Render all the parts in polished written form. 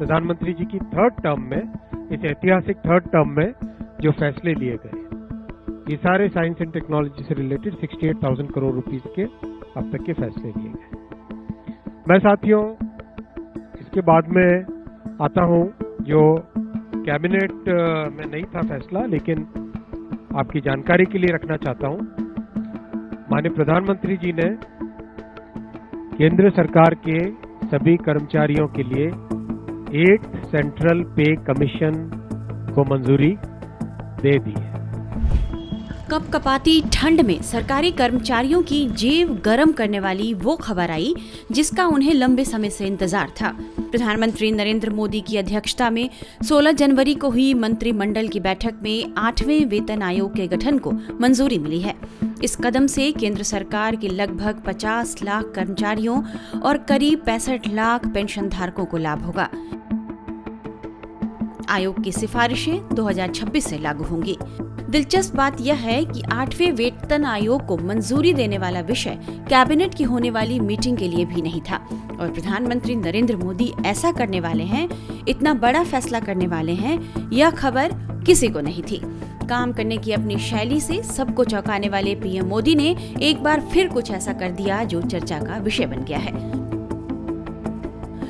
प्रधानमंत्री जी की third term में, इस ऐतिहासिक थर्ड टर्म में जो फैसले लिए गए, ये सारे साइंस एंड टेक्नोलॉजी से रिलेटेड 68,000 करोड़ रुपीस के अब तक के फैसले लिए गए। मैं साथियों इसके बाद में आता हूं, जो कैबिनेट में नहीं था फैसला, लेकिन आपकी जानकारी के लिए रखना चाहता हूं। माननीय प्रधानमंत्री जी ने केंद्र सरकार के सभी कर्मचारियों के लिए 8th सेंट्रल पे कमीशन को मंजूरी दे दी है। कपकपाती ठंड में सरकारी कर्मचारियों की जेब गर्म करने वाली वो खबर आई जिसका उन्हें लंबे समय से इंतजार था। प्रधानमंत्री नरेंद्र मोदी की अध्यक्षता में 16 जनवरी को हुई मंत्रिमंडल की बैठक में 8वें वेतन आयोग के गठन को मंजूरी मिली है। इस कदम से केंद्र सरकार के लगभग 50 लाख कर्मचारियों और करीब 65 लाख पेंशन धारकों को लाभ होगा। आयोग की सिफारिशें 2026 से लागू होंगी। दिलचस्प बात यह है कि 8वें वेतन आयोग को मंजूरी देने वाला विषय कैबिनेट की होने वाली मीटिंग के लिए भी नहीं था और प्रधानमंत्री नरेंद्र मोदी ऐसा करने वाले हैं, इतना बड़ा फैसला करने वाले हैं, यह खबर किसी को नहीं थी। काम करने की अपनी शैली से सबको चौंकाने वाले पीएम मोदी ने एक बार फिर कुछ ऐसा कर दिया जो चर्चा का विषय बन गया है।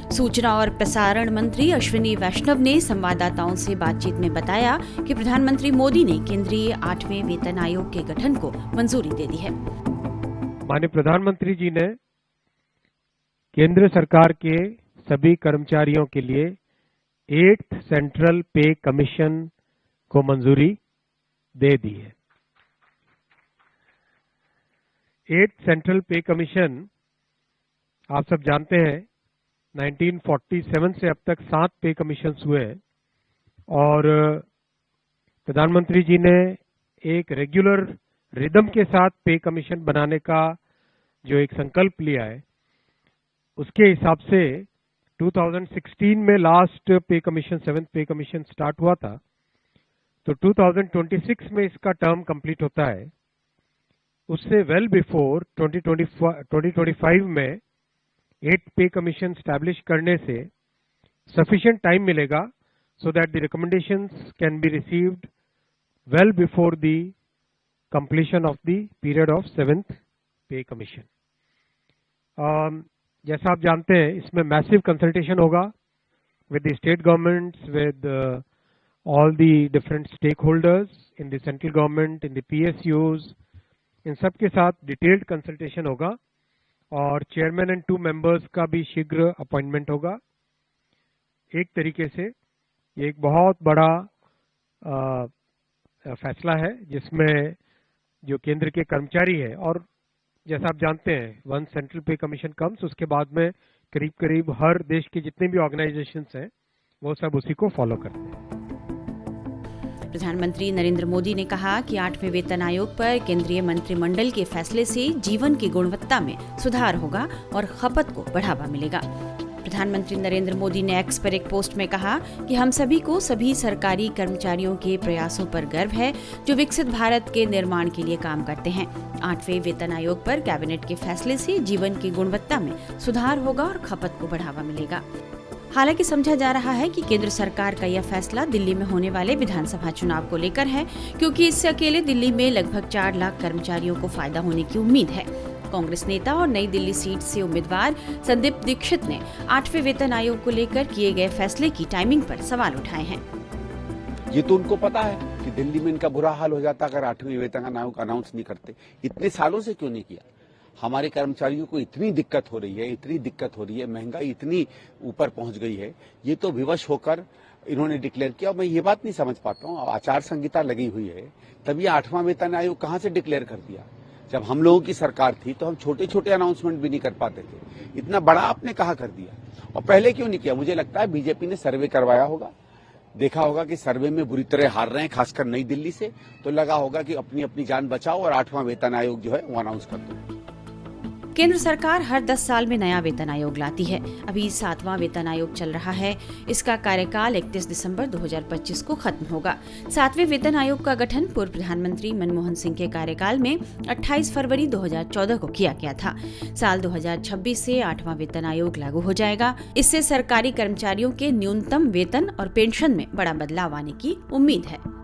सूचना और प्रसारण मंत्री अश्विनी वैष्णव ने संवाददाताओं से बातचीत में बताया कि प्रधानमंत्री मोदी ने केंद्रीय 8वें वेतन आयोग के गठन को मंजूरी दे दी है। माननीय प्रधानमंत्री जी ने केंद्र सरकार के सभी कर्मचारियों के लिए 8th सेंट्रल पे कमीशन को मंजूरी दे दी है। 8th सेंट्रल पे कमीशन आप सब जानते हैं 1947 से अब तक 7 पे कमीशन हुए हैं और प्रधानमंत्री जी ने एक रेगुलर रिदम के साथ पे कमीशन बनाने का जो एक संकल्प लिया है, उसके हिसाब से 2016 में लास्ट पे commission 7th pay commission start हुआ था, तो 2026 में इसका टर्म कंप्लीट होता है। उससे वेल बिफोर 2025 में 8th पे कमीशन स्टैब्लिश करने से सफिशिएंट टाइम मिलेगा so that the recommendations can be received well before the completion of the period of 7th pay commission. जैसा आप जानते हैं इसमें मैसिव कंसल्टेशन होगा with the state governments, with all the different stakeholders in the central government, in the PSUs, इन सब के साथ डिटेल्ड कंसल्टेशन होगा और चेयरमैन एंड 2 मेंबर्स का भी शीघ्र अपॉइंटमेंट होगा। एक तरीके से ये एक बहुत बड़ा फैसला है जिसमें जो केंद्र के कर्मचारी है, और जैसा आप जानते हैं वन सेंट्रल पे कमीशन कम्स, उसके बाद में करीब करीब हर देश के जितने भी ऑर्गेनाइजेशंस हैं वो सब उसी को फॉलो करते हैं। प्रधानमंत्री नरेंद्र मोदी ने कहा कि 8वें वेतन आयोग पर केंद्रीय मंत्रिमंडल के फैसले से जीवन की गुणवत्ता में सुधार होगा और खपत को बढ़ावा मिलेगा। प्रधानमंत्री नरेंद्र मोदी ने एक्स पर एक पोस्ट में कहा कि हम सभी को सभी सरकारी कर्मचारियों के प्रयासों पर गर्व है जो विकसित भारत के निर्माण के लिए काम करते हैं। 8वें वेतन आयोग पर कैबिनेट के फैसले से जीवन की गुणवत्ता में सुधार होगा और खपत को बढ़ावा मिलेगा। हालांकि समझा जा रहा है कि केंद्र सरकार का यह फैसला दिल्ली में होने वाले विधानसभा चुनाव को लेकर है, क्योंकि इससे अकेले दिल्ली में लगभग 4 लाख कर्मचारियों को फायदा होने की उम्मीद है। कांग्रेस नेता और नई दिल्ली सीट से उम्मीदवार संदीप दीक्षित ने 8वें वेतन आयोग को लेकर किए गए फैसले की टाइमिंग पर सवाल उठाए हैं। ये तो उनको पता है कि दिल्ली में इनका बुरा हाल हो जाता अगर 8वें वेतन आयोग अनाउंस नहीं करते। इतने सालों से क्यों नहीं किया? हमारे कर्मचारियों को इतनी दिक्कत हो रही है, महंगाई इतनी ऊपर पहुंच गई है, ये तो विवश होकर इन्होंने डिक्लेयर किया। मैं ये बात नहीं समझ पाता हूँ, आचार संहिता लगी हुई है, तब ये 8वां वेतन आयोग कहाँ से डिक्लेयर कर दिया? जब हम लोगों की सरकार थी तो हम छोटे छोटे अनाउंसमेंट भी नहीं कर पाते थे, इतना बड़ा आपने कहाँ कर दिया? और पहले क्यों नहीं किया? मुझे लगता है बीजेपी ने सर्वे करवाया होगा, देखा होगा कि सर्वे में बुरी तरह हार रहे हैं, खासकर नई दिल्ली से, तो लगा होगा कि अपनी अपनी जान बचाओ और 8वां वेतन आयोग जो है वो अनाउंस कर दो। केंद्र सरकार हर 10 साल में नया वेतन आयोग लाती है। अभी 7वां वेतन आयोग चल रहा है। इसका कार्यकाल 31 दिसंबर 2025 को खत्म होगा। 7वें वेतन आयोग का गठन पूर्व प्रधानमंत्री मनमोहन सिंह के कार्यकाल में 28 फरवरी 2014 को किया गया था। साल 2026 से 8वां वेतन आयोग लागू हो जाएगा। इससे सरकारी कर्मचारियों के न्यूनतम वेतन और पेंशन में बड़ा बदलाव आने की उम्मीद है।